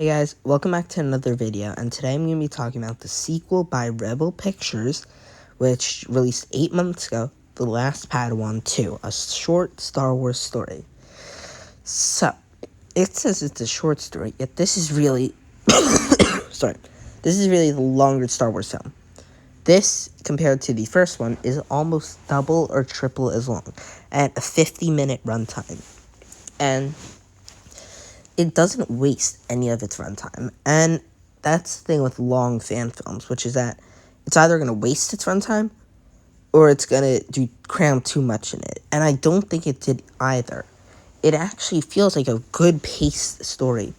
Hey guys, welcome back to another video, and today I'm going to be talking about the sequel by Rebel Pictures, which released 8 months ago, The Last Padawan 2, a short Star Wars story. So, it says it's a short story, yet this is really, this is really the longer Star Wars film. This, compared to the first one, is almost double or triple as long, at a 50-minute runtime. And it doesn't waste any of its runtime, and that's the thing with long fan films, which is that it's either going to waste its runtime or it's going to cram too much in it, and I don't think it did either. It actually feels like a good paced story,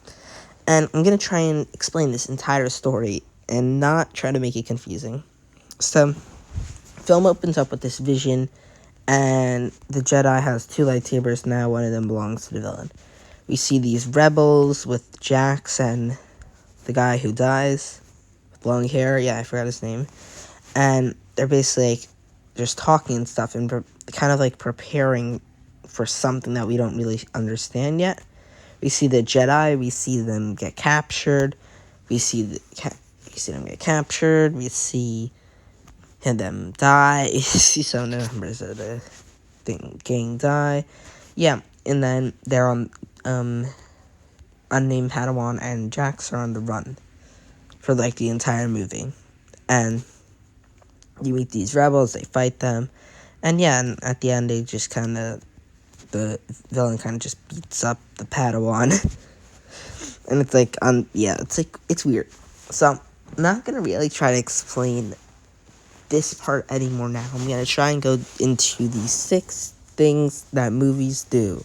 and I'm going to try and explain this entire story and not try to make it confusing. So, film opens up with this vision, and the Jedi has 2 lightsabers. Now one of them belongs to the villain. We see these rebels with Jax and the guy who dies with long hair. Yeah, I forgot his name. And they're basically just talking and stuff and kind of preparing for something that we don't really understand yet. We see the Jedi. We see them get captured. We see them get captured. We see them die. We see some members of the gang die. Yeah, and then they're on unnamed Padawan and Jax are on the run for the entire movie, and you meet these rebels, they fight them, and at the end they just the villain just beats up the Padawan, and it's weird. So I'm not gonna really try to explain this part anymore now. I'm gonna try and go into the 6 things that movies do.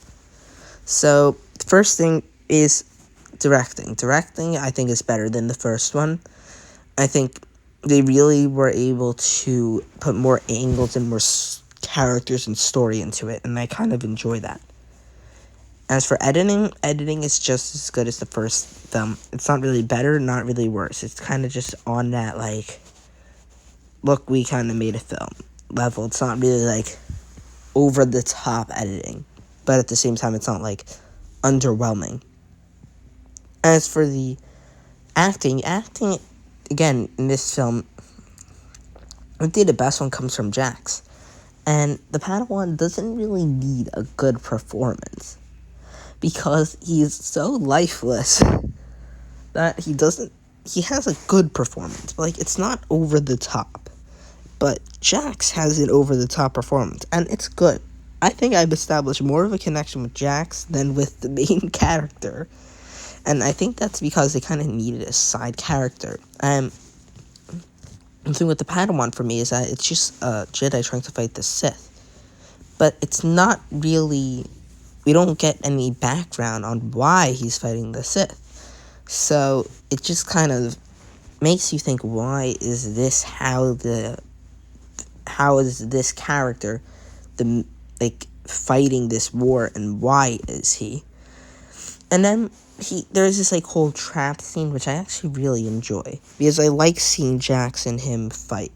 So the first thing is directing. Directing, I think, is better than the first one. I think they really were able to put more angles and more characters and story into it, and I kind of enjoy that. As for editing is just as good as the first film. It's not really better, not really worse. It's kind of just on that, look, we kind of made a film level. It's not really, over-the-top editing, but at the same time, it's not, underwhelming. As for the acting, again, in this film, I think the best one comes from Jax. And the Padawan doesn't really need a good performance, because he's so lifeless that he has a good performance, but, it's not over the top. But Jax has an over-the-top performance, and it's good. I think I've established more of a connection with Jax than with the main character. And I think that's because they kind of needed a side character. The thing with the Padawan for me is that it's just a Jedi trying to fight the Sith. But it's not really... We don't get any background on why he's fighting the Sith. So it just kind of makes you think, why is this how is this character fighting this war, and why is he? And then there's this whole trap scene, which I actually really enjoy, because I like seeing Jax and him fight,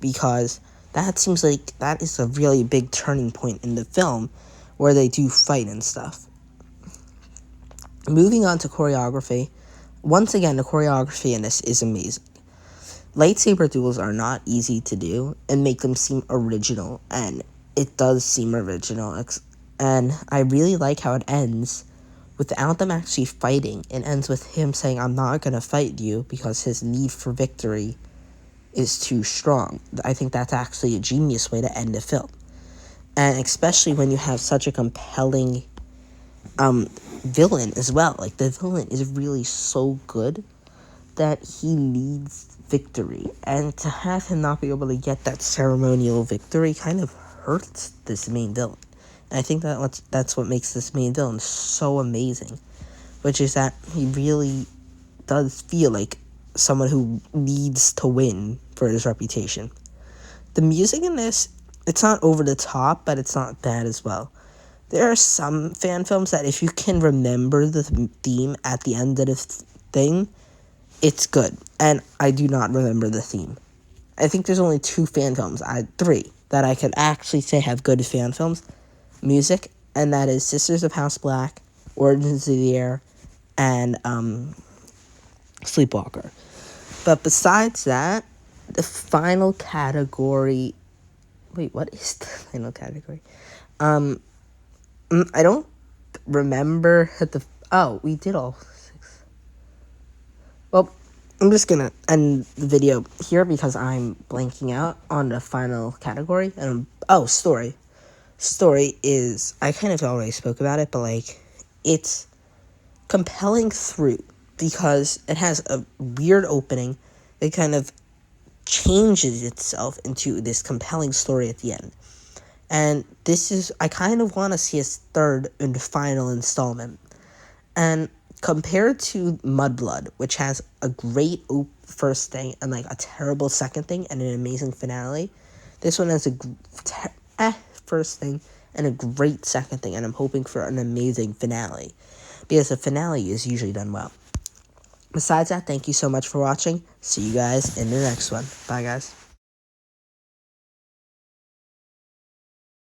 because that seems like that is a really big turning point in the film where they do fight and stuff. Moving on to choreography, once again, the choreography in this is amazing. Lightsaber duels are not easy to do and make them seem original, and it does seem original, and I really like how it ends without them actually fighting. It ends with him saying, "I'm not going to fight you," because his need for victory is too strong. I think that's actually a genius way to end a film, and especially when you have such a compelling villain as well. The villain is really so good that he needs victory, and to have him not be able to get that ceremonial victory kind of hurts this main villain. And I think that's what makes this main villain so amazing, which is that he really does feel like someone who needs to win for his reputation. The music in this, it's not over the top, but it's not bad as well. There are some fan films that if you can remember the theme at the end of the thing, it's good, and I do not remember the theme. I think there's only 3 that I could actually say have good fan films, music, and that is Sisters of House Black, Origins of the Air, and Sleepwalker. But besides that, the final category. Wait, what is the final category? I don't remember we did all 6. Well, I'm just gonna end the video here because I'm blanking out on the final category. And story. Story is, I kind of already spoke about it, but like, it's compelling through because it has a weird opening. It kind of changes itself into this compelling story at the end. And I kind of want to see a third and final installment. And compared to Mudblood, which has a great first thing and like a terrible second thing and an amazing finale, this one has a first thing and a great second thing, and I'm hoping for an amazing finale because the finale is usually done well. Besides that, thank you so much for watching. See you guys in the next one. Bye, guys.